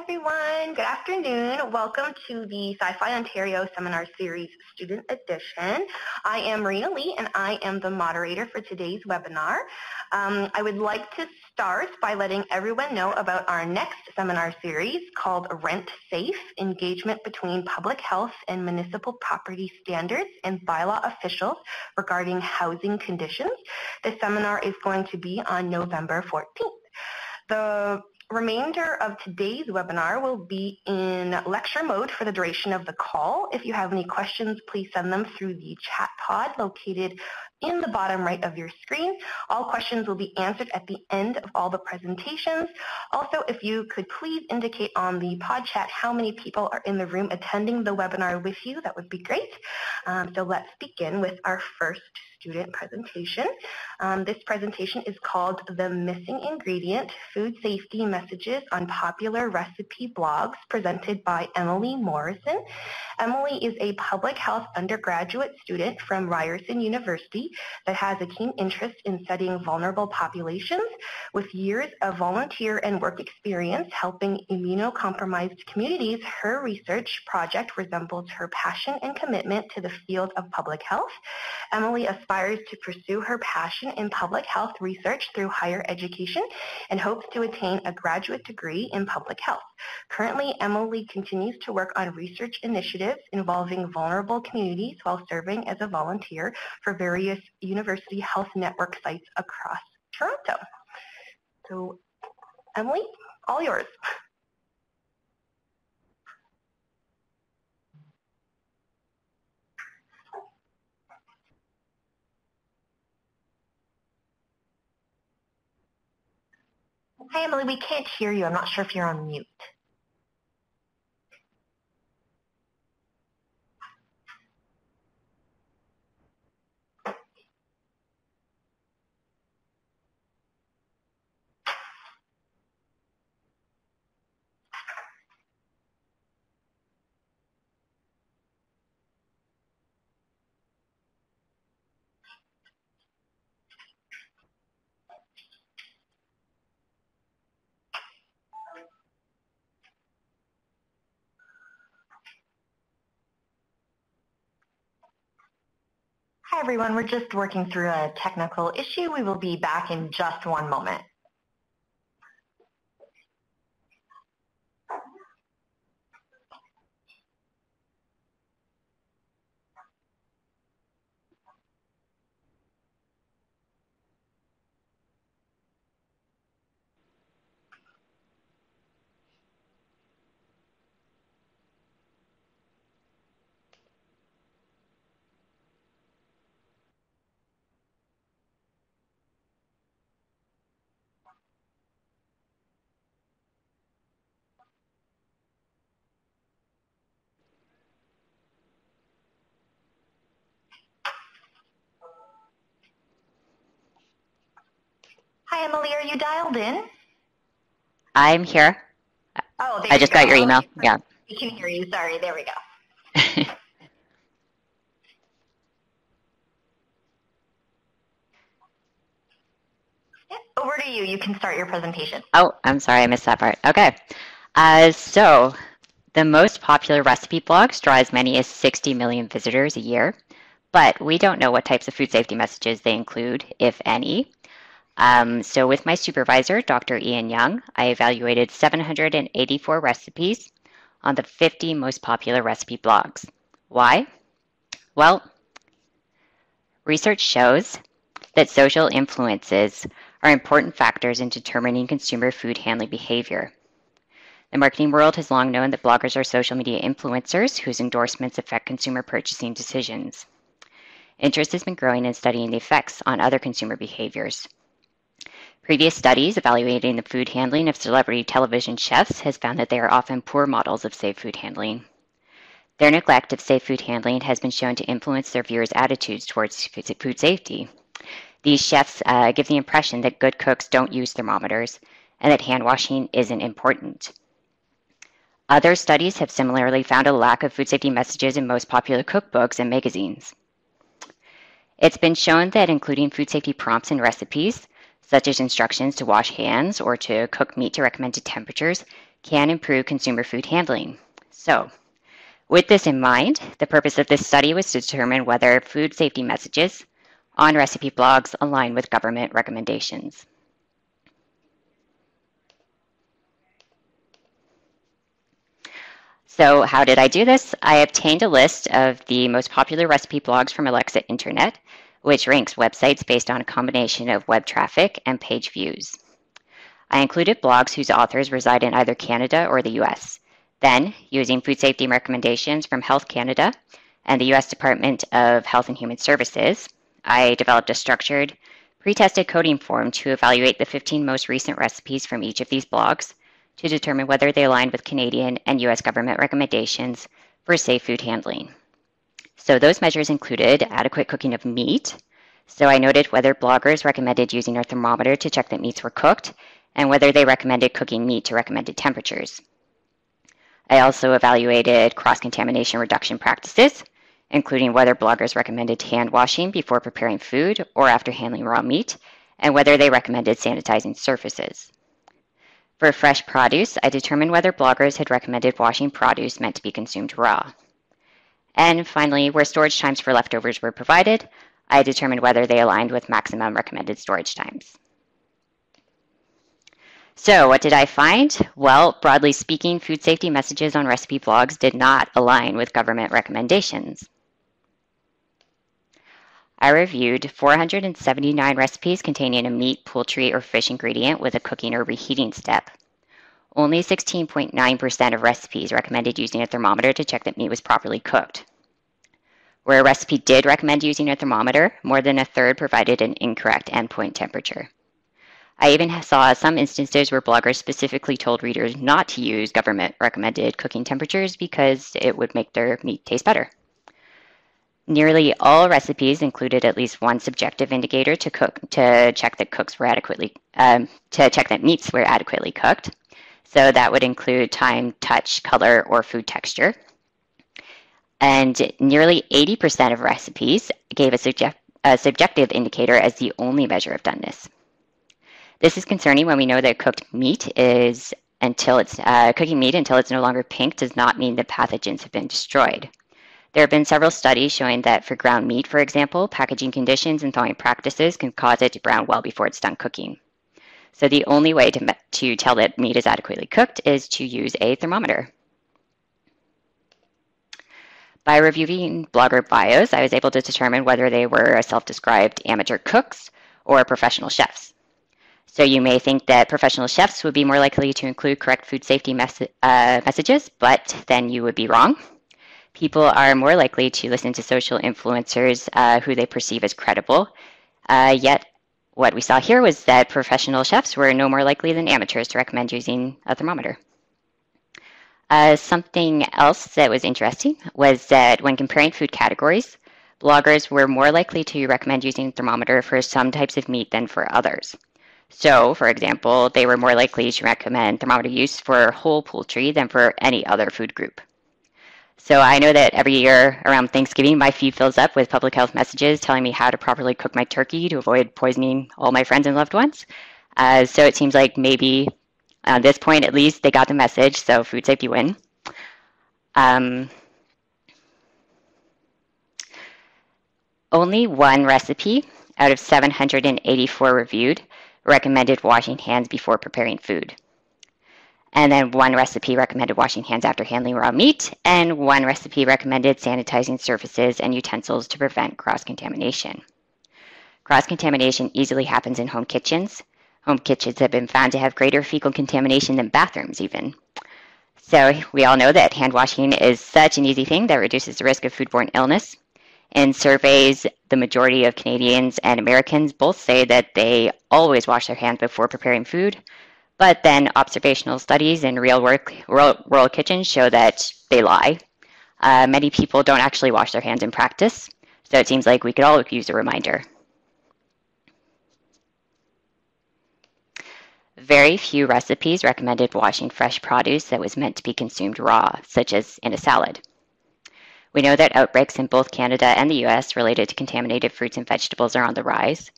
everyone. Good afternoon. Welcome to the CIPHI Ontario Seminar Series Student Edition. I am Marina Lee, and I am the moderator for today's webinar. I would like to start by letting everyone know about our next seminar series called Rent Safe, Engagement Between Public Health and Municipal Property Standards and Bylaw Officials Regarding Housing Conditions. The seminar is going to be on November 14th. The remainder of today's webinar will be in lecture mode for the duration of the call. If you have any questions, please send them through the chat pod located in the bottom right of your screen. All questions will be answered at the end of all the presentations. Also, if you could please indicate on the pod chat how many people are in the room attending the webinar with you, that would be great. So let's begin with our first student presentation. This presentation is called The Missing Ingredient, Food Safety Messages on Popular Recipe Blogs, presented by Emily Morrison. Emily is a public health undergraduate student from Ryerson University that has a keen interest in studying vulnerable populations. With years of volunteer and work experience helping immunocompromised communities, her research project resembles her passion and commitment to the field of public health. Emily aspires to pursue her passion in public health research through higher education and hopes to attain a graduate degree in public health. Currently, Emily continues to work on research initiatives involving vulnerable communities while serving as a volunteer for various university health network sites across Toronto. So, Emily, all yours. Hi, Emily, we can't hear you. I'm not sure if you're on mute. Hi, everyone. We're just working through a technical issue. We will be back in just one moment. Hi, Emily. Are you dialed in? I'm here. Oh, there I just got your email. Yeah. We can hear you. Sorry. There we go. Over to you. You can start your presentation. Oh, I'm sorry. I missed that part. Okay. So the most popular recipe blogs draw as many as 60 million visitors a year, but we don't know what types of food safety messages they include, if any. So with my supervisor, Dr. Ian Young, I evaluated 784 recipes on the 50 most popular recipe blogs. Why? Well, research shows that social influences are important factors in determining consumer food handling behavior. The marketing world has long known that bloggers are social media influencers whose endorsements affect consumer purchasing decisions. Interest has been growing in studying the effects on other consumer behaviors. Previous studies evaluating the food handling of celebrity television chefs has found that they are often poor models of safe food handling. Their neglect of safe food handling has been shown to influence their viewers' attitudes towards food safety. These chefs give the impression that good cooks don't use thermometers and that hand washing isn't important. Other studies have similarly found a lack of food safety messages in most popular cookbooks and magazines. It's been shown that including food safety prompts in recipes, such as instructions to wash hands or to cook meat to recommended temperatures, can improve consumer food handling. So, with this in mind, the purpose of this study was to determine whether food safety messages on recipe blogs align with government recommendations. So how did I do this? I obtained a list of the most popular recipe blogs from Alexa Internet, which ranks websites based on a combination of web traffic and page views. I included blogs whose authors reside in either Canada or the US. Then, using food safety recommendations from Health Canada and the US Department of Health and Human Services, I developed a structured, pre-tested coding form to evaluate the 15 most recent recipes from each of these blogs to determine whether they aligned with Canadian and US government recommendations for safe food handling. So those measures included adequate cooking of meat. So I noted whether bloggers recommended using a thermometer to check that meats were cooked and whether they recommended cooking meat to recommended temperatures. I also evaluated cross-contamination reduction practices, including whether bloggers recommended hand washing before preparing food or after handling raw meat, and whether they recommended sanitizing surfaces. For fresh produce, I determined whether bloggers had recommended washing produce meant to be consumed raw. And finally, where storage times for leftovers were provided, I determined whether they aligned with maximum recommended storage times. So what did I find? Well, broadly speaking, food safety messages on recipe blogs did not align with government recommendations. I reviewed 479 recipes containing a meat, poultry, or fish ingredient with a cooking or reheating step. Only 16.9% of recipes recommended using a thermometer to check that meat was properly cooked. Where a recipe did recommend using a thermometer, more than a third provided an incorrect endpoint temperature. I even saw some instances where bloggers specifically told readers not to use government-recommended cooking temperatures because it would make their meat taste better. Nearly all recipes included at least one subjective indicator to check that meats were adequately cooked. So that would include time, touch, color, or food texture. And nearly 80% of recipes gave a subjective indicator as the only measure of doneness. This is concerning when we know that cooking meat until it's no longer pink does not mean that pathogens have been destroyed. There have been several studies showing that for ground meat, for example, packaging conditions and thawing practices can cause it to brown well before it's done cooking. So the only way to tell that meat is adequately cooked is to use a thermometer. By reviewing blogger bios, I was able to determine whether they were self-described amateur cooks or professional chefs. So you may think that professional chefs would be more likely to include correct food safety messages, but then you would be wrong. People are more likely to listen to social influencers who they perceive as credible. Yet what we saw here was that professional chefs were no more likely than amateurs to recommend using a thermometer. Something else that was interesting was that when comparing food categories, bloggers were more likely to recommend using a thermometer for some types of meat than for others. So, for example, they were more likely to recommend thermometer use for whole poultry than for any other food group. So I know that every year around Thanksgiving, my feed fills up with public health messages telling me how to properly cook my turkey to avoid poisoning all my friends and loved ones. So it seems like maybe at this point, at least, they got the message, so food safety win. Only one recipe out of 784 reviewed recommended washing hands before preparing food. And then one recipe recommended washing hands after handling raw meat, and one recipe recommended sanitizing surfaces and utensils to prevent cross-contamination. Cross-contamination easily happens in home kitchens. Home kitchens have been found to have greater fecal contamination than bathrooms even. So we all know that hand washing is such an easy thing that reduces the risk of foodborne illness. In surveys, the majority of Canadians and Americans both say that they always wash their hands before preparing food, but then observational studies in rural kitchens show that they lie. Many people don't actually wash their hands in practice, so it seems like we could all use a reminder. Very few recipes recommended washing fresh produce that was meant to be consumed raw, such as in a salad. We know that outbreaks in both Canada and the US related to contaminated fruits and vegetables are on the rise.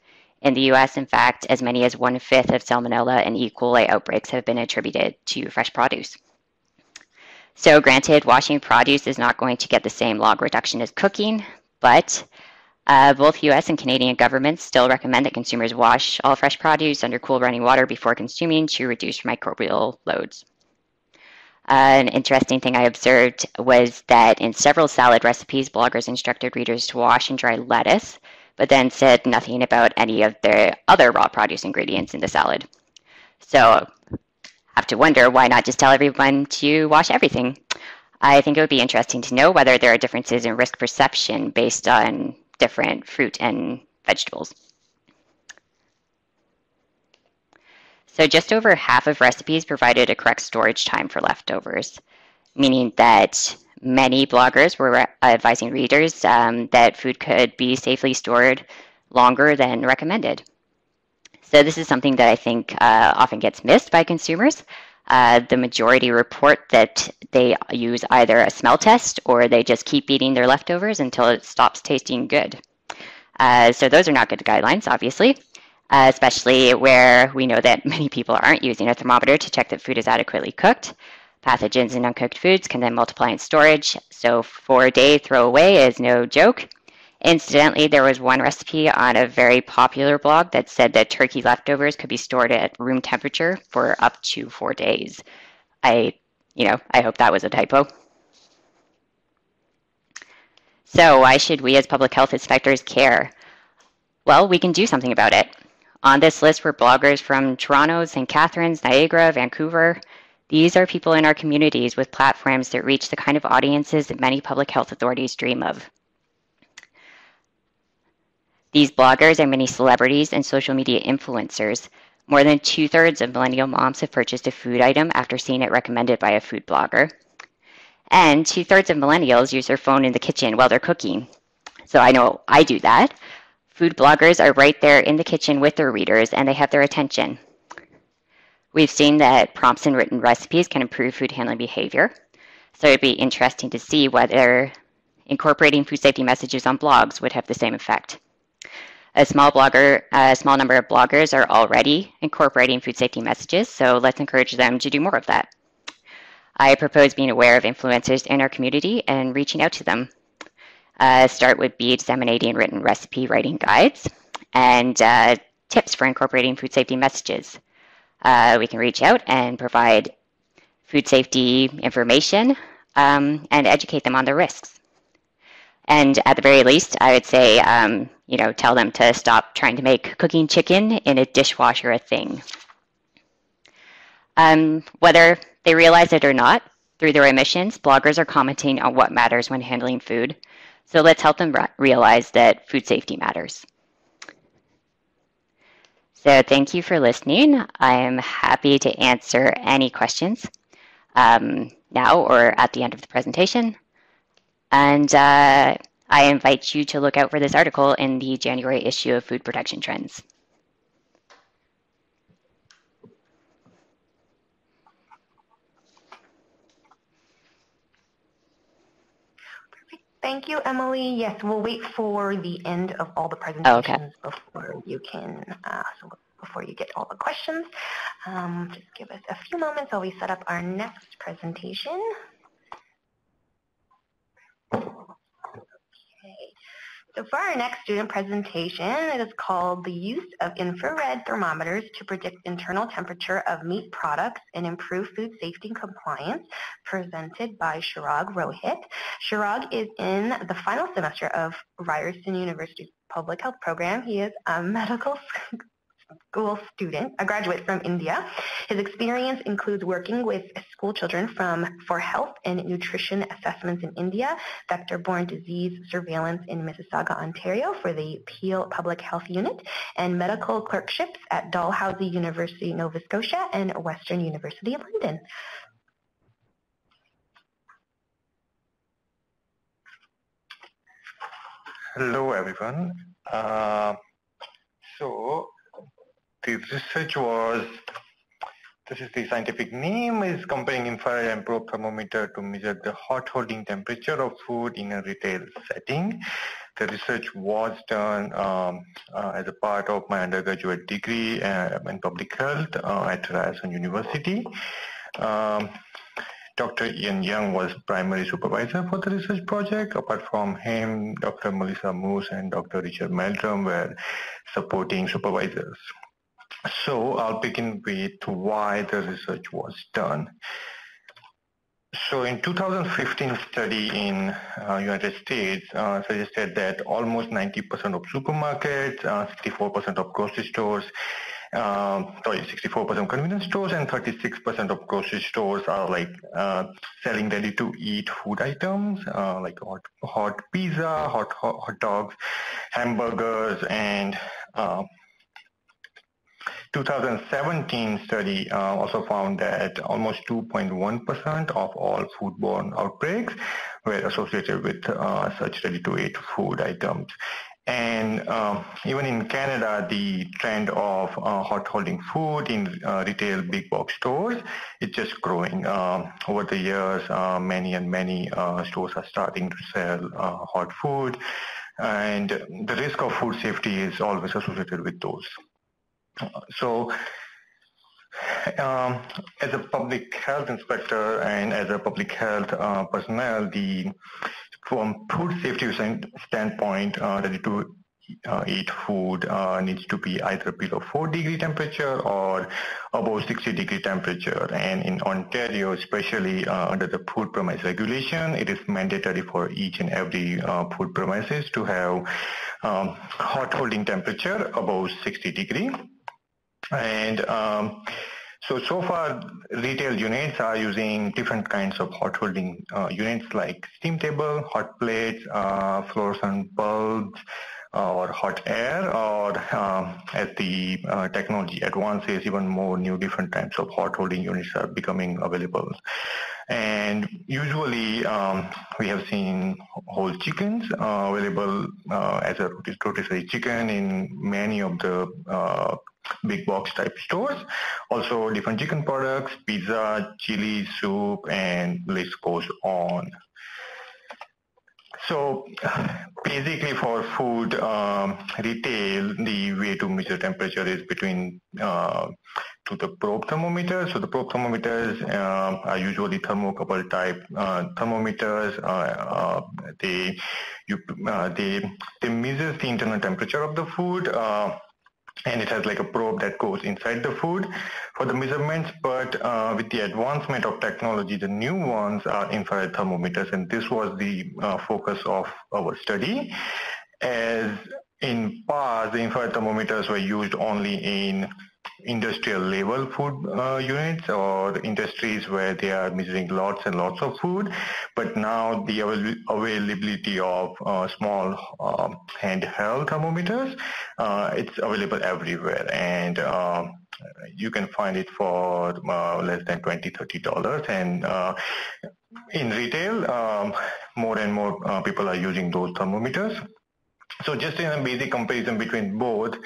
In the US, in fact, as many as 1/5 of Salmonella and E. coli outbreaks have been attributed to fresh produce. So granted, washing produce is not going to get the same log reduction as cooking, but both US and Canadian governments still recommend that consumers wash all fresh produce under cool running water before consuming to reduce microbial loads. An interesting thing I observed was that in several salad recipes, bloggers instructed readers to wash and dry lettuce, but then said nothing about any of the other raw produce ingredients in the salad. So I have to wonder, why not just tell everyone to wash everything? I think it would be interesting to know whether there are differences in risk perception based on different fruit and vegetables. So just over half of recipes provided a correct storage time for leftovers, meaning that many bloggers were advising readers that food could be safely stored longer than recommended. So this is something that I think often gets missed by consumers. The majority report that they use either a smell test or they just keep eating their leftovers until it stops tasting good. So those are not good guidelines, obviously, especially where we know that many people aren't using a thermometer to check that food is adequately cooked. Pathogens in uncooked foods can then multiply in storage, so 4-day throwaway is no joke. Incidentally, there was one recipe on a very popular blog that said that turkey leftovers could be stored at room temperature for up to 4 days. I hope that was a typo. So why should we as public health inspectors care? Well, we can do something about it. On this list were bloggers from Toronto, St. Catharines, Niagara, Vancouver. These are people in our communities with platforms that reach the kind of audiences that many public health authorities dream of. These bloggers are many celebrities and social media influencers. More than 2/3 of millennial moms have purchased a food item after seeing it recommended by a food blogger. And 2/3 of millennials use their phone in the kitchen while they're cooking. So I know I do that. Food bloggers are right there in the kitchen with their readers, and they have their attention. We've seen that prompts in written recipes can improve food handling behavior. So it'd be interesting to see whether incorporating food safety messages on blogs would have the same effect. A small number of bloggers are already incorporating food safety messages, so let's encourage them to do more of that. I propose being aware of influencers in our community and reaching out to them. Start would be disseminating written recipe writing guides and tips for incorporating food safety messages. We can reach out and provide food safety information and educate them on the risks. And at the very least, I would say, tell them to stop trying to make cooking chicken in a dishwasher a thing. Whether they realize it or not, through their emissions, bloggers are commenting on what matters when handling food. So let's help them realize that food safety matters. So thank you for listening. I am happy to answer any questions now or at the end of the presentation. And I invite you to look out for this article in the January issue of Food Protection Trends. Thank you, Emily. Yes, we'll wait for the end of all the presentations before you can, before you get all the questions. Just give us a few moments while we set up our next presentation. Okay. So for our next student presentation, it is called The Use of Infrared Thermometers to Predict Internal Temperature of Meat Products and Improve Food Safety and Compliance, presented by Chirag Rohit. Chirag is in the final semester of Ryerson University's Public Health Program. He is a medical school student, a graduate from India. His experience includes working with school children for health and nutrition assessments in India, vector-borne disease surveillance in Mississauga, Ontario for the Peel Public Health Unit, and medical clerkships at Dalhousie University, Nova Scotia, and Western University, London. Hello, everyone. So the research was, this is the scientific name, is comparing infrared and probe thermometer to measure the hot holding temperature of food in a retail setting. The research was done as a part of my undergraduate degree in public health at Ryerson University. Dr. Ian Young was primary supervisor for the research project. Apart from him, Dr. Melissa Moose and Dr. Richard Meldrum were supporting supervisors. So I'll begin with why the research was done. So in 2015 study in United States suggested that almost 90% of supermarkets, 64% of grocery stores, 64% of convenience stores and 36% of grocery stores are like selling ready-to-eat food items like hot pizza, hot dogs, hamburgers, and 2017 study also found that almost 2.1% of all foodborne outbreaks were associated with such ready-to-eat food items. And even in Canada, the trend of hot holding food in retail big box stores is just growing. Over the years, many stores are starting to sell hot food, and the risk of food safety is always associated with those. So as a public health inspector and as a public health personnel, from food safety standpoint, ready-to-eat food needs to be either below 4-degree temperature or above 60-degree temperature. And in Ontario, especially under the food premise regulation, it is mandatory for each and every food premises to have hot holding temperature above 60-degree. And so far, retail units are using different kinds of hot holding units like steam table, hot plates, fluorescent bulbs, or hot air, or as the technology advances, even more new different types of hot holding units are becoming available. And usually we have seen whole chickens available as a rotisserie chicken in many of the big box type stores. Also different chicken products, pizza, chili, soup, and list goes on. So basically for food retail, the way to measure temperature is between to the probe thermometers. So the probe thermometers are usually thermocouple type thermometers. They measure the internal temperature of the food. And it has like a probe that goes inside the food for the measurements. But with the advancement of technology, the new ones are infrared thermometers. And this was the focus of our study. As in past, the infrared thermometers were used only in industrial level food units or industries where they are measuring lots and lots of food. But now the availability of small handheld thermometers, it's available everywhere, and you can find it for less than $20-30. And in retail, more and more people are using those thermometers. So just in a basic comparison between both,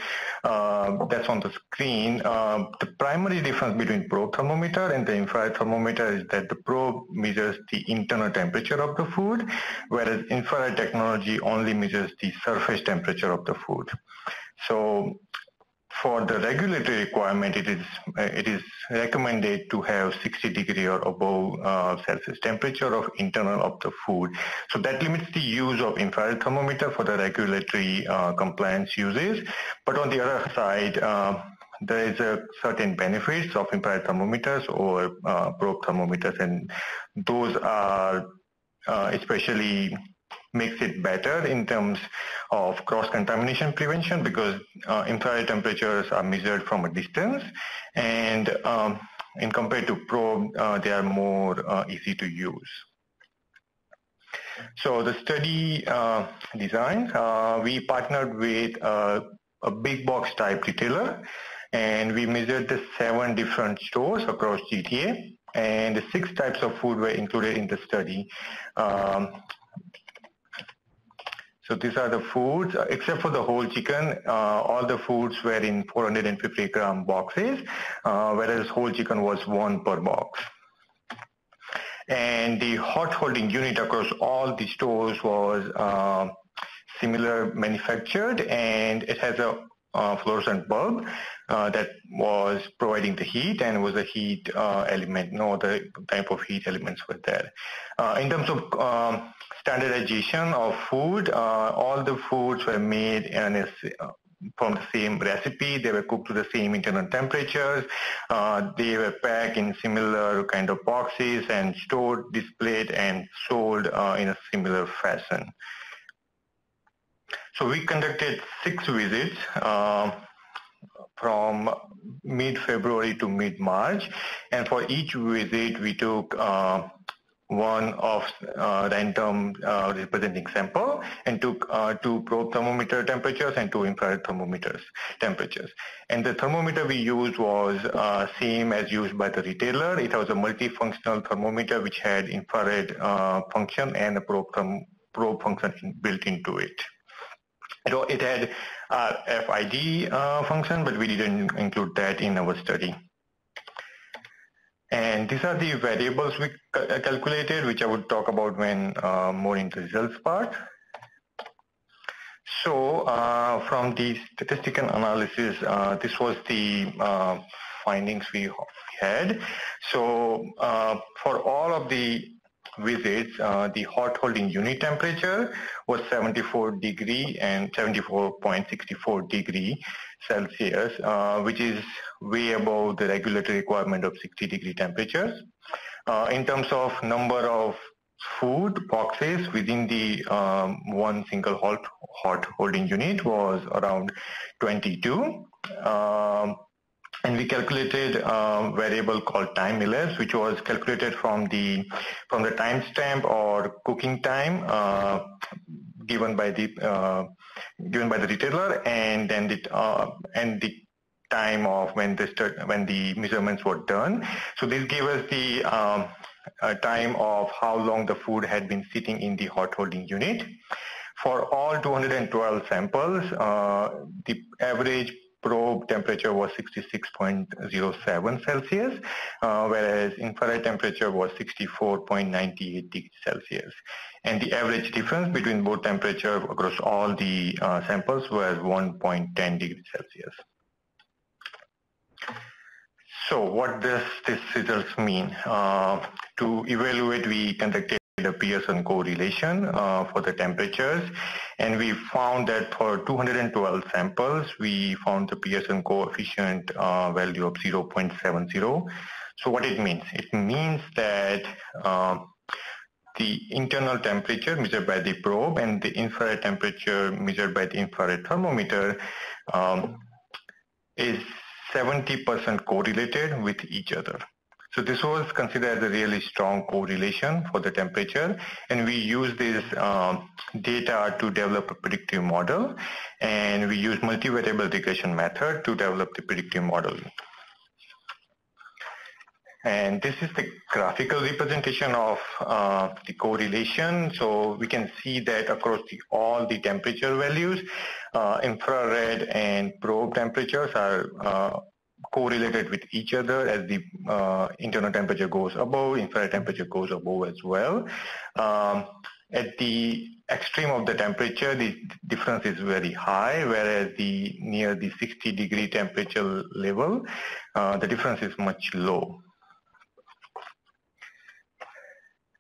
that's on the screen. The primary difference between probe thermometer and the infrared thermometer is that the probe measures the internal temperature of the food, whereas infrared technology only measures the surface temperature of the food. So for the regulatory requirement, it is recommended to have 60-degree or above Celsius temperature of internal of the food. So that limits the use of infrared thermometer for the regulatory compliance uses. But on the other side, there is a certain benefits of infrared thermometers over probe thermometers, and those are especially makes it better in terms of cross-contamination prevention, because infrared temperatures are measured from a distance, and in compared to probe, they are more easy to use. So the study design, we partnered with a big box type retailer, and we measured the 7 different stores across GTA, and the 6 types of food were included in the study. So these are the foods, except for the whole chicken, all the foods were in 450 gram boxes, whereas whole chicken was 1 per box. And the hot holding unit across all the stores was similar manufactured, and it has a fluorescent bulb that was providing the heat and was a heat element. No other type of heat elements were there. In terms of standardization of food, all the foods were made from the same recipe. They were cooked to the same internal temperatures. They were packed in similar kind of boxes and stored, displayed, and sold in a similar fashion. So we conducted 6 visits from mid-February to mid-March, and for each visit we took one of random representing sample and took 2 probe thermometer temperatures and 2 infrared thermometers temperatures. And the thermometer we used was same as used by the retailer. It was a multifunctional thermometer which had infrared function and a probe function built into it. It had FID function, but we didn't include that in our study. And these are the variables we calculated, which I would talk about when more into the results part. So from the statistical analysis, this was the findings we had. So for all of the visits, the hot holding unit temperature was 74 degree and 74.64 degree Celsius, which is way above the regulatory requirement of 60 degree temperatures. In terms of number of food boxes within the one single hot holding unit was around 22. And we calculated a variable called time elapsed, which was calculated from the timestamp or cooking time given by the retailer, and then the time of when the measurements were done. So this gave us the time of how long the food had been sitting in the hot holding unit. For all 212 samples, the average probe temperature was 66.07 Celsius, whereas infrared temperature was 64.98 degrees Celsius. And the average difference between both temperature across all the samples was 1.10 degrees Celsius. So what does this results mean? To evaluate, we conducted a Pearson correlation for the temperatures, and we found that for 212 samples, we found the Pearson coefficient value of 0.70. So what it means? It means that the internal temperature measured by the probe and the infrared temperature measured by the infrared thermometer is 70% correlated with each other. So this was considered a really strong correlation for the temperature, and we use this data to develop a predictive model, and we use multivariable regression method to develop the predictive model. And this is the graphical representation of the correlation. So we can see that across all the temperature values, infrared and probe temperatures are correlated with each other. As the internal temperature goes above, infrared temperature goes above as well. At the extreme of the temperature, the difference is very high, whereas near the 60 degree temperature level, the difference is much low.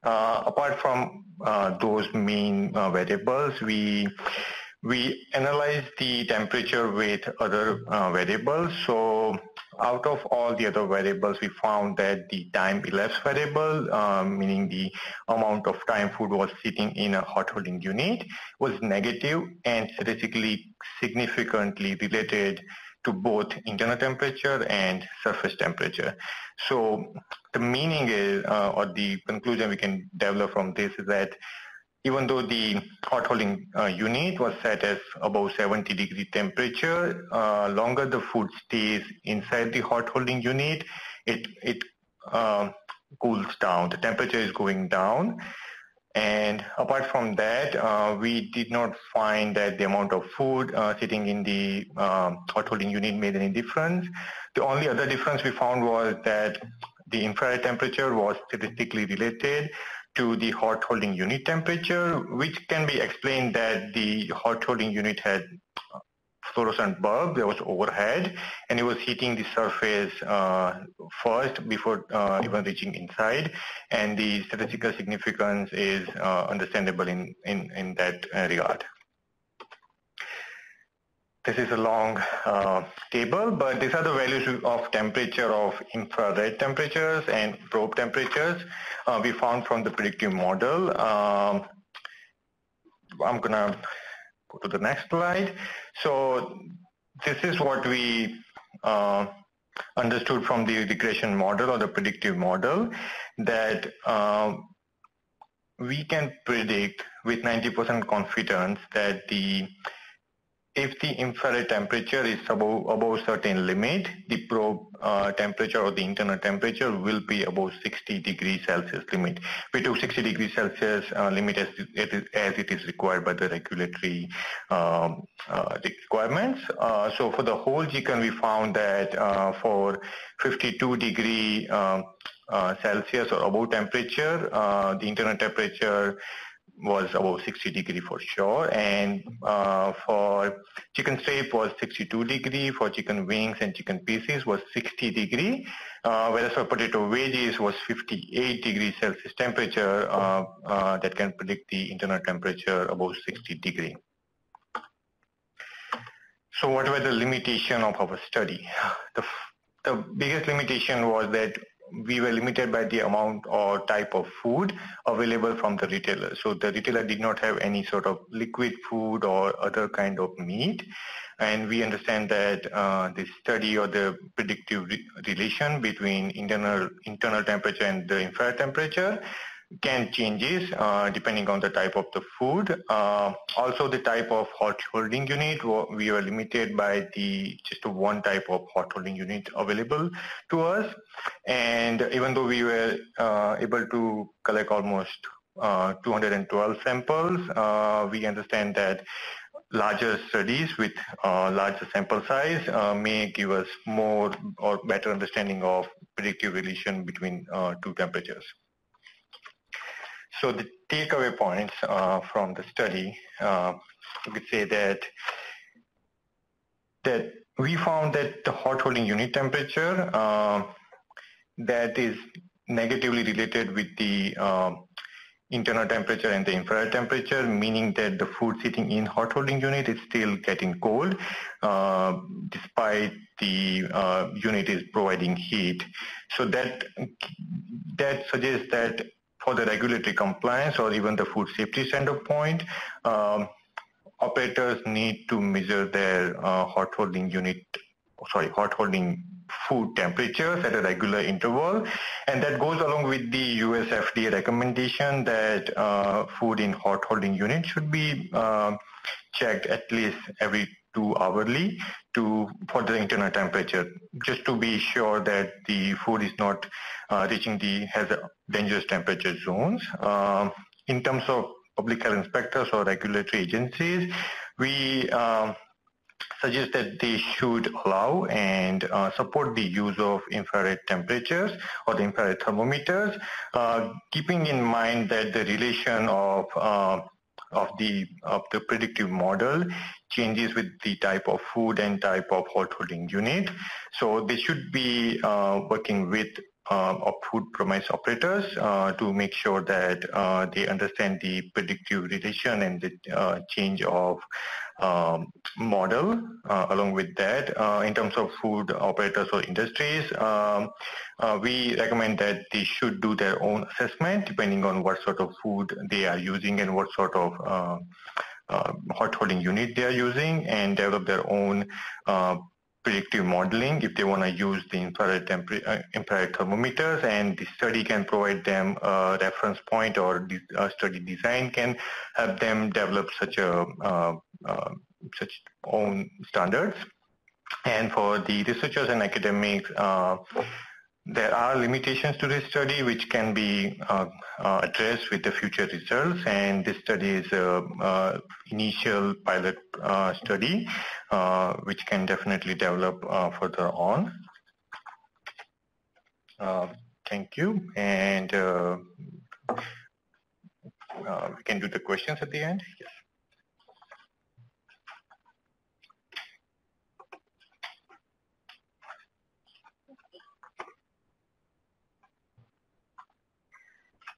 Apart from those main variables, we analyzed the temperature with other variables. So out of all the other variables, we found that the time elapsed variable, meaning the amount of time food was sitting in a hot holding unit, was negative and statistically significantly related to both internal temperature and surface temperature. So the meaning is, or the conclusion we can develop from this is that even though the hot holding unit was set as above 70 degree temperature, longer the food stays inside the hot holding unit, it cools down. The temperature is going down. And apart from that, we did not find that the amount of food sitting in the hot holding unit made any difference. The only other difference we found was that the infrared temperature was statistically related to the hot holding unit temperature, which can be explained that the hot holding unit had fluorescent bulb that was overhead, and it was heating the surface first before even reaching inside, and the statistical significance is understandable in that regard. This is a long table, but these are the values of temperature of infrared temperatures and probe temperatures we found from the predictive model. I'm gonna go to the next slide. So this is what we understood from the regression model or the predictive model, that we can predict with 90% confidence that if the infrared temperature is above a certain limit, the probe temperature or the internal temperature will be above 60 degrees Celsius limit. We took 60 degrees Celsius limit as it is required by the regulatory requirements. So for the whole chicken, we found that for 52 degree Celsius or above temperature, the internal temperature was above 60 degree for sure, and for chicken strip was 62 degree, for chicken wings and chicken pieces was 60 degree, whereas for potato veggies was 58 degrees Celsius temperature that can predict the internal temperature above 60 degree. So what were the limitations of our study? The biggest limitation was that we were limited by the amount or type of food available from the retailer. So the retailer did not have any sort of liquid food or other kind of meat. And we understand that the study or the predictive relation between internal temperature and the infrared temperature can changes depending on the type of the food. Also the type of hot holding unit, we were limited by just one type of hot holding unit available to us. And even though we were able to collect almost 212 samples, we understand that larger studies with larger sample size may give us more or better understanding of predictive relation between two temperatures. So the takeaway points from the study, we could say that we found that the hot holding unit temperature that is negatively related with the internal temperature and the infrared temperature, meaning that the food sitting in hot holding unit is still getting cold despite the unit is providing heat. So that suggests that for the regulatory compliance or even the food safety standpoint, operators need to measure their hot holding food temperatures at a regular interval, and that goes along with the US FDA recommendation that food in hot holding unit should be checked at least every 2 hourly for the internal temperature, just to be sure that the food is not reaching the dangerous temperature zones. In terms of public health inspectors or regulatory agencies, we suggest that they should allow and support the use of infrared temperatures or the infrared thermometers, keeping in mind that the relation of the predictive model changes with the type of food and type of hot holding unit. So they should be working with food premise operators to make sure that they understand the predictive relation and the change of model. Along with that, in terms of food operators or industries, we recommend that they should do their own assessment depending on what sort of food they are using and what sort of hot holding unit they are using, and develop their own predictive modeling if they want to use the infrared thermometers, and the study can provide them a reference point, or the study design can help them develop such own standards. And for the researchers and academics, there are limitations to this study which can be addressed with the future results, and this study is an initial pilot study which can definitely develop further on. Thank you. And we can do the questions at the end. Yes.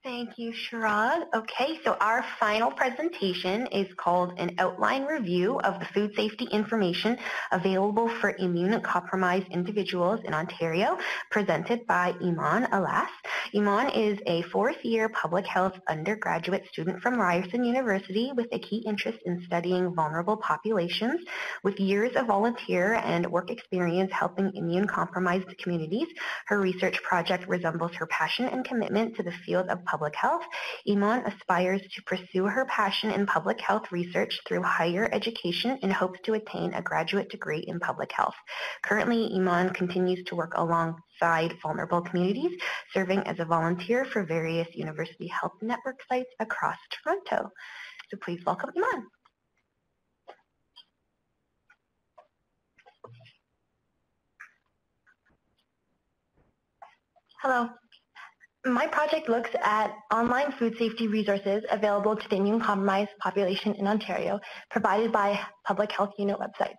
Thank you, Chirag. Okay, so our final presentation is called An Outline Review of the Food Safety Information Available for Immune-Compromised Individuals in Ontario, presented by Iman Alas. Iman is a fourth-year public health undergraduate student from Ryerson University with a key interest in studying vulnerable populations. With years of volunteer and work experience helping immune-compromised communities, her research project resembles her passion and commitment to the field of public health. Iman aspires to pursue her passion in public health research through higher education and hopes to attain a graduate degree in public health. Currently, Iman continues to work alongside vulnerable communities, serving as a volunteer for various university health network sites across Toronto. So please welcome Iman. Hello. My project looks at online food safety resources available to the immune-compromised population in Ontario, provided by public health unit websites.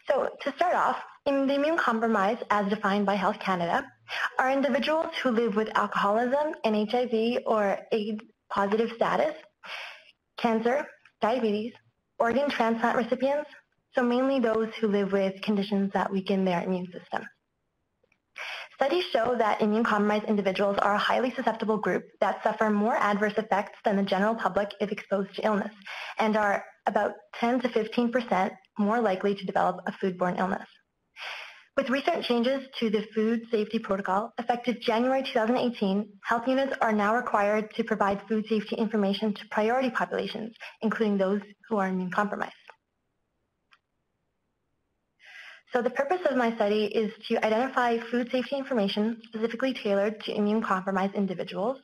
So to start off, in the immune-compromised, as defined by Health Canada, are individuals who live with alcoholism and HIV or AIDS-positive status, cancer, diabetes, organ transplant recipients, so mainly those who live with conditions that weaken their immune system. Studies show that immune-compromised individuals are a highly susceptible group that suffer more adverse effects than the general public if exposed to illness, and are about 10 to 15% more likely to develop a foodborne illness. With recent changes to the food safety protocol, effective January 2018, health units are now required to provide food safety information to priority populations, including those who are immune-compromised. So the purpose of my study is to identify food safety information specifically tailored to immune-compromised individuals,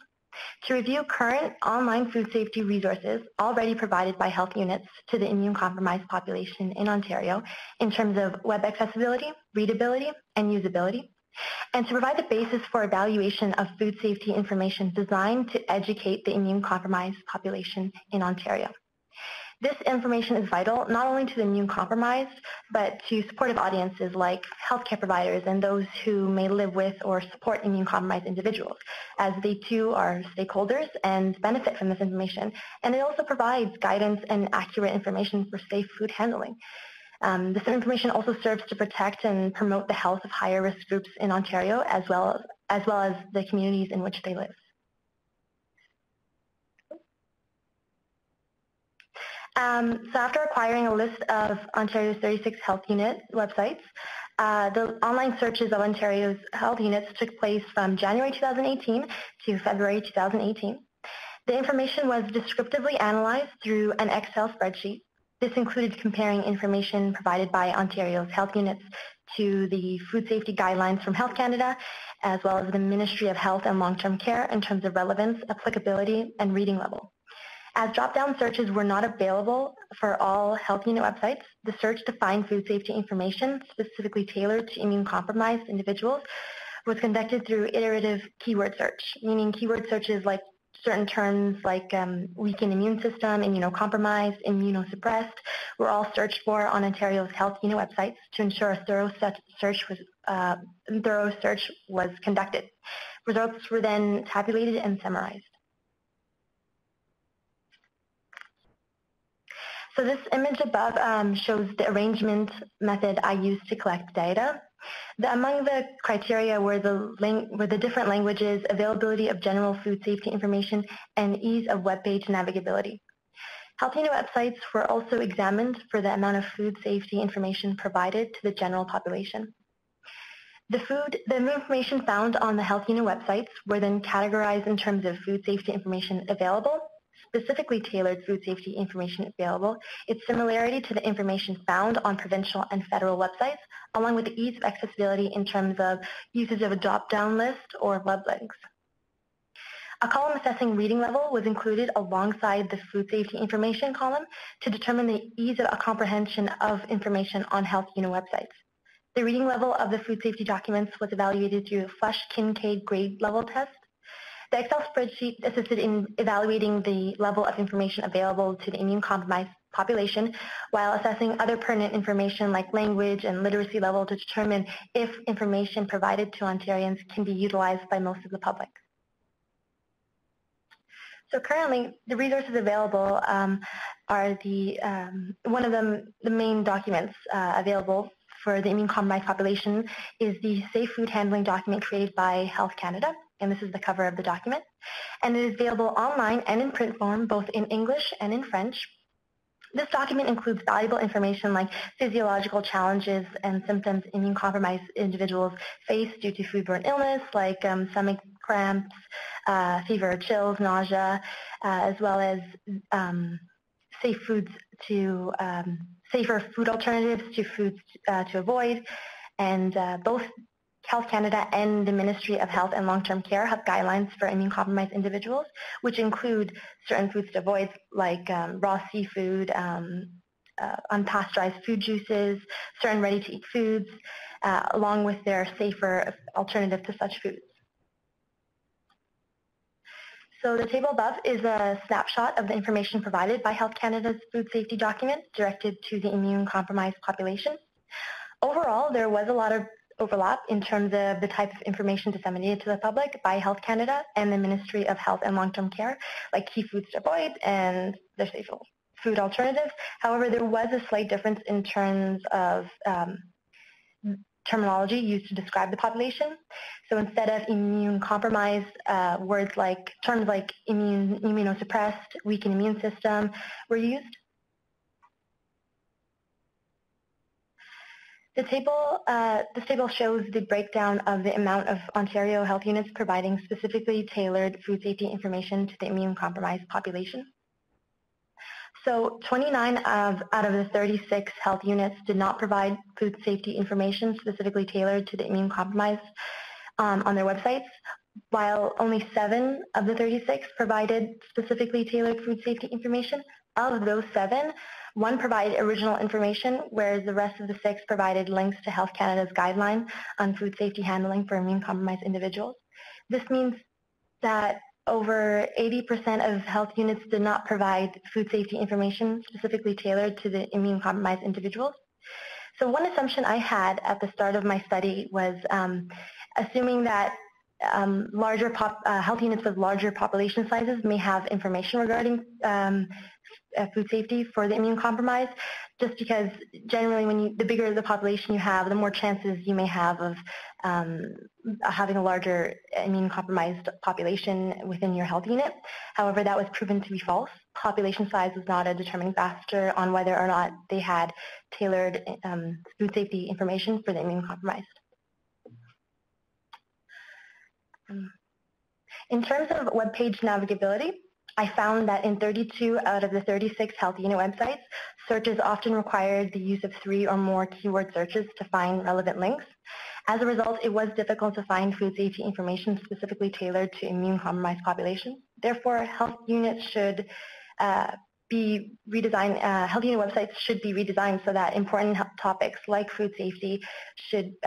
to review current online food safety resources already provided by health units to the immune-compromised population in Ontario in terms of web accessibility, readability, and usability, and to provide the basis for evaluation of food safety information designed to educate the immune-compromised population in Ontario. This information is vital not only to the immune-compromised, but to supportive audiences like healthcare providers and those who may live with or support immune-compromised individuals, as they too are stakeholders and benefit from this information. And it also provides guidance and accurate information for safe food handling. This information also serves to protect and promote the health of higher risk groups in Ontario, as well as the communities in which they live. So after acquiring a list of Ontario's 36 health unit websites, the online searches of Ontario's health units took place from January 2018 to February 2018. The information was descriptively analyzed through an Excel spreadsheet. This included comparing information provided by Ontario's health units to the food safety guidelines from Health Canada, as well as the Ministry of Health and Long-Term Care in terms of relevance, applicability, and reading level. As drop-down searches were not available for all health unit websites, the search to find food safety information specifically tailored to immune-compromised individuals was conducted through iterative keyword search, meaning keyword searches like certain terms like weakened immune system, immunocompromised, immunosuppressed were all searched for on Ontario's health unit websites to ensure a thorough search was conducted. Results were then tabulated and summarized. So this image above shows the arrangement method I used to collect data. Among the criteria were the different languages, availability of general food safety information, and ease of web page navigability. Health unit websites were also examined for the amount of food safety information provided to the general population. The information found on the health unit websites were then categorized in terms of food safety information available, specifically tailored food safety information available, its similarity to the information found on provincial and federal websites, along with the ease of accessibility in terms of usage of a drop-down list or web links. A column assessing reading level was included alongside the food safety information column to determine the ease of comprehension of information on health unit websites. The reading level of the food safety documents was evaluated through a Flush-Kincaid grade level test. The Excel spreadsheet assisted in evaluating the level of information available to the immune-compromised population while assessing other pertinent information like language and literacy level to determine if information provided to Ontarians can be utilized by most of the public. So currently, the resources available are one of them, the main documents available for the immune-compromised population is the Safe Food Handling document created by Health Canada, and this is the cover of the document. And it is available online and in print form, both in English and in French. This document includes valuable information like physiological challenges and symptoms immune-compromised individuals face due to foodborne illness, like stomach cramps, fever, chills, nausea, as well as safer food alternatives to foods to avoid. And both Health Canada and the Ministry of Health and Long-Term Care have guidelines for immune-compromised individuals, which include certain foods to avoid, like raw seafood, unpasteurized food juices, certain ready-to-eat foods, along with their safer alternative to such foods. So the table above is a snapshot of the information provided by Health Canada's food safety document directed to the immune-compromised population. Overall, there was a lot of overlap in terms of the type of information disseminated to the public by Health Canada and the Ministry of Health and Long-Term Care, like key foods to avoid and their safe food alternatives. However, there was a slight difference in terms of terminology used to describe the population. So instead of immune-compromised, terms like immunosuppressed, weakened immune system were used. This table shows the breakdown of the amount of Ontario health units providing specifically tailored food safety information to the immune-compromised population. So 29 out of the 36 health units did not provide food safety information specifically tailored to the immune-compromised on their websites, while only 7 of the 36 provided specifically tailored food safety information. Of those 7, 1 provided original information, whereas the rest of the 6 provided links to Health Canada's guideline on food safety handling for immune-compromised individuals. This means that over 80% of health units did not provide food safety information specifically tailored to the immune-compromised individuals. So one assumption I had at the start of my study was assuming that health units with larger population sizes may have information regarding food safety for the immune-compromised, just because generally the bigger the population you have, the more chances you may have of having a larger immune-compromised population within your health unit. However, that was proven to be false. Population size was not a determining factor on whether or not they had tailored food safety information for the immune-compromised. In terms of web page navigability, I found that in 32 out of the 36 health unit websites, searches often required the use of 3 or more keyword searches to find relevant links. As a result, it was difficult to find food safety information specifically tailored to immune-compromised populations. Therefore, health units should be redesigned. Health unit websites should be redesigned so that important topics like food safety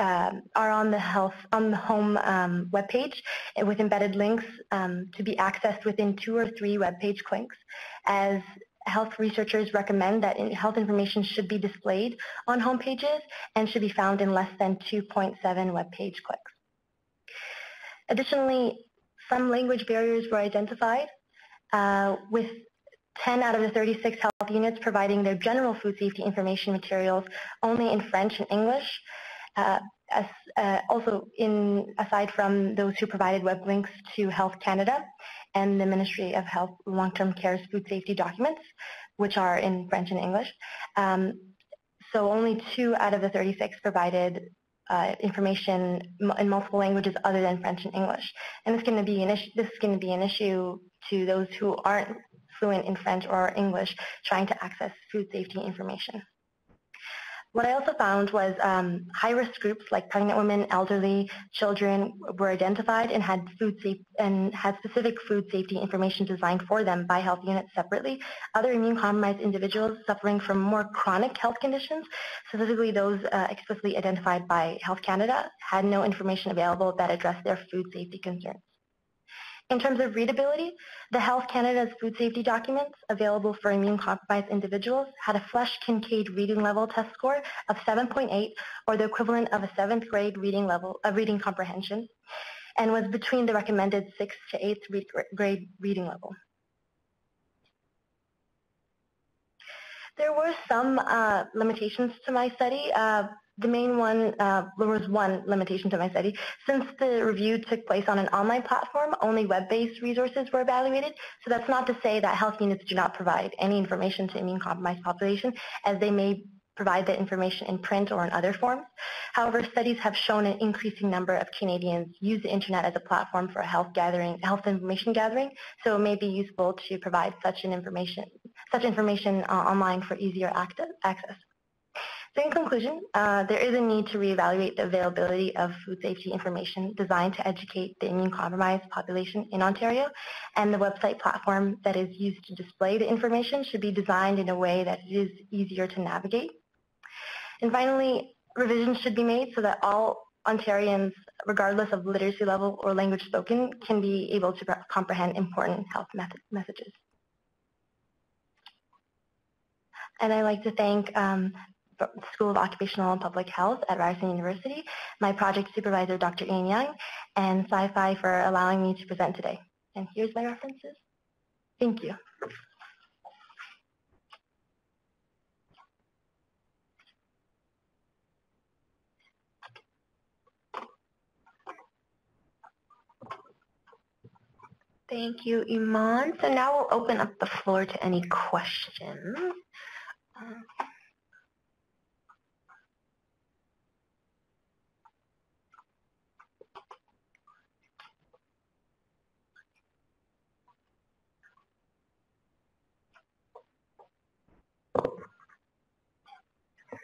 are on the home webpage with embedded links to be accessed within 2 or 3 web page clicks, as health researchers recommend that health information should be displayed on home pages and should be found in less than 2.7 web page clicks. Additionally, some language barriers were identified, with 10 out of the 36 health units providing their general food safety information materials only in French and English. Aside from those who provided web links to Health Canada and the Ministry of Health Long-Term Care's food safety documents, which are in French and English. So only 2 out of the 36 provided information in multiple languages other than French and English. And this is going to be an issue to those who aren't fluent in French or English trying to access food safety information. What I also found was high-risk groups like pregnant women, elderly, children were identified and had specific food safety information designed for them by health units separately. Other immune-compromised individuals suffering from more chronic health conditions, specifically those explicitly identified by Health Canada, had no information available that addressed their food safety concerns. In terms of readability, the Health Canada's food safety documents available for immune-compromised individuals had a Flesch Kincaid reading level test score of 7.8, or the equivalent of a 7th grade reading level of reading comprehension, and was between the recommended 6th to 8th grade reading level. There were some limitations to my study. The main one, there was one limitation to my study. Since the review took place on an online platform, only web-based resources were evaluated. So that's not to say that health units do not provide any information to immune-compromised population, as they may provide that information in print or in other forms. However, studies have shown an increasing number of Canadians use the internet as a platform for health information gathering, so it may be useful to provide such information online for easier access. So in conclusion, there is a need to reevaluate the availability of food safety information designed to educate the immune-compromised population in Ontario, and the website platform that is used to display the information should be designed in a way that it is easier to navigate. And finally, revisions should be made so that all Ontarians, regardless of literacy level or language spoken, can be able to comprehend important health messages. And I'd like to thank the School of Occupational and Public Health at Ryerson University, my project supervisor, Dr. Ian Young, and CIPHI for allowing me to present today. And here's my references. Thank you. Thank you, Iman. So now we'll open up the floor to any questions.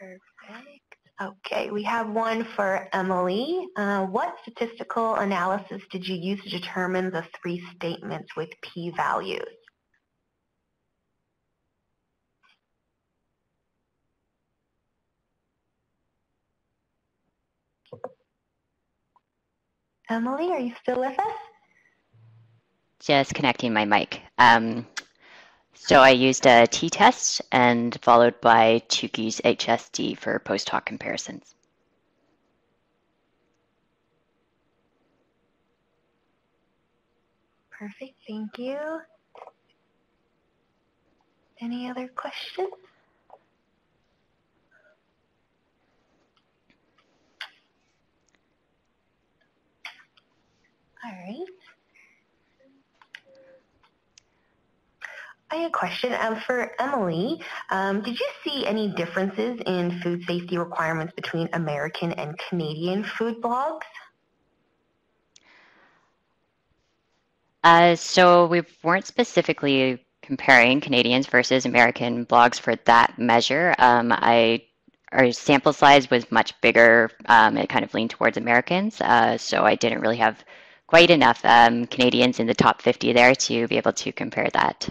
Perfect. Okay, we have one for Emily. What statistical analysis did you use to determine the 3 statements with p-values? Emily, are you still with us? Just connecting my mic. So I used a t-test and followed by Tukey's HSD for post-hoc comparisons. Perfect, thank you. Any other questions? All right. I have a question for Emily. Did you see any differences in food safety requirements between American and Canadian food blogs? So we weren't specifically comparing Canadians versus American blogs for that measure. Our sample size was much bigger. It kind of leaned towards Americans, so I didn't really have quite enough Canadians in the top 50 there to be able to compare that.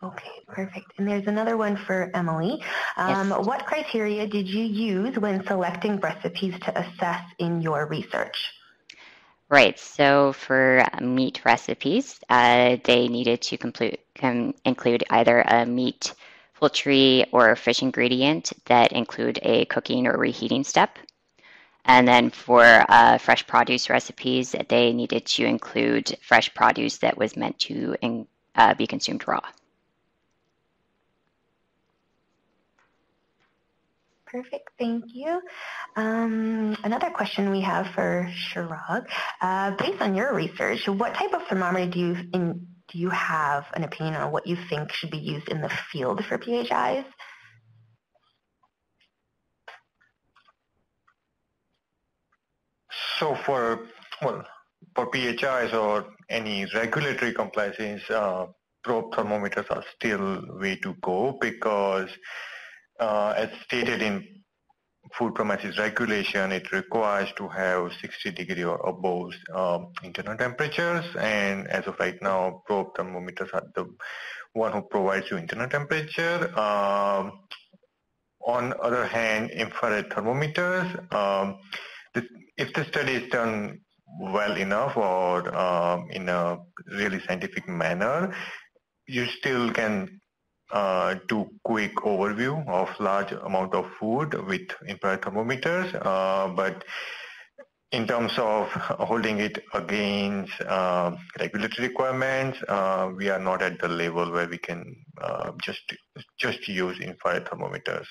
Okay, perfect. And there's another one for Emily. Yes. What criteria did you use when selecting recipes to assess in your research? Right, so for meat recipes, they needed to include either a meat, poultry, or fish ingredient that include a cooking or reheating step. And then for fresh produce recipes, they needed to include fresh produce that was meant to be consumed raw. Perfect, thank you. Another question we have for Chirag. Based on your research, what type of thermometer do you have an opinion on what you think should be used in the field for PHIs? So for PHIs or any regulatory compliance, probe thermometers are still way to go because as stated in food premises regulation, it requires to have 60 degree or above internal temperatures, and as of right now, probe thermometers are the one who provides you internal temperature. On other hand, infrared thermometers, if the study is done well enough or in a really scientific manner, you still can do quick overview of large amount of food with infrared thermometers, but in terms of holding it against regulatory requirements, we are not at the level where we can just use infrared thermometers.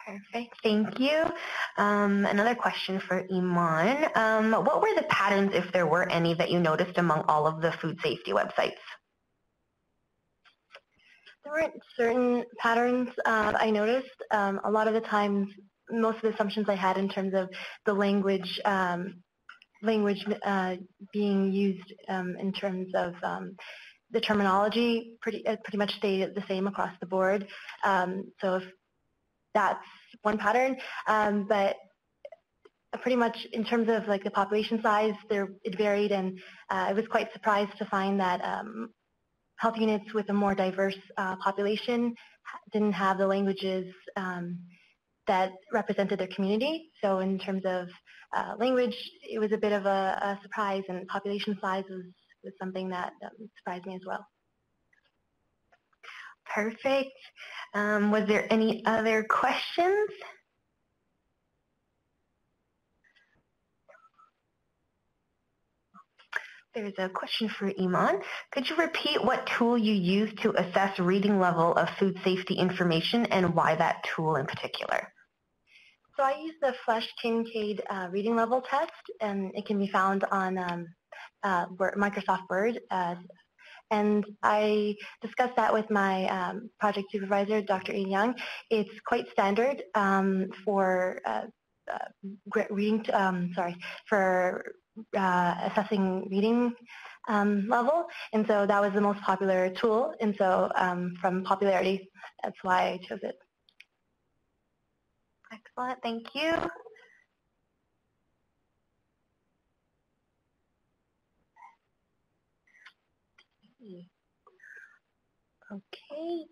Perfect, thank you. Another question for Iman. What were the patterns, if there were any, that you noticed among all of the food safety websites? There weren't certain patterns I noticed. A lot of the times, most of the assumptions I had in terms of the language being used in terms of the terminology pretty much stayed the same across the board. So if that's one pattern, but pretty much in terms of like the population size, it varied, and I was quite surprised to find that health units with a more diverse population didn't have the languages that represented their community. So in terms of language, it was a bit of a surprise, and population size was something that surprised me as well. Perfect. Was there any other questions? There's a question for Iman. Could you repeat what tool you use to assess reading level of food safety information and why that tool in particular? So I use the Flesch Kincaid reading level test, and it can be found on Microsoft Word. And I discussed that with my project supervisor, Dr. Ian Young. It's quite standard for reading, for assessing reading level, and so that was the most popular tool, and so from popularity, that's why I chose it. Excellent, thank you. Okay.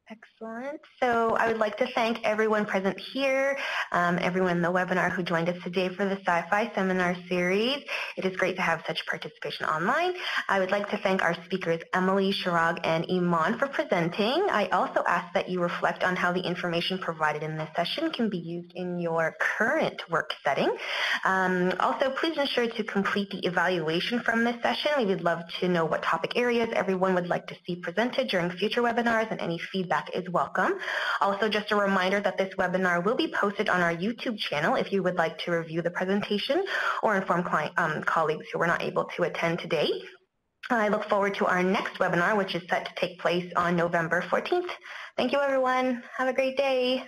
Excellent. So I would like to thank everyone present here, everyone in the webinar who joined us today for the Sci-Fi seminar series. It is great to have such participation online. I would like to thank our speakers, Emily, Chirag, and Iman for presenting. I also ask that you reflect on how the information provided in this session can be used in your current work setting. Also, please ensure to complete the evaluation from this session. We would love to know what topic areas everyone would like to see presented during future webinars, and any feedback is welcome. Also, just a reminder that this webinar will be posted on our YouTube channel if you would like to review the presentation or inform colleagues who were not able to attend today. I look forward to our next webinar, which is set to take place on November 14th. Thank you, everyone. Have a great day.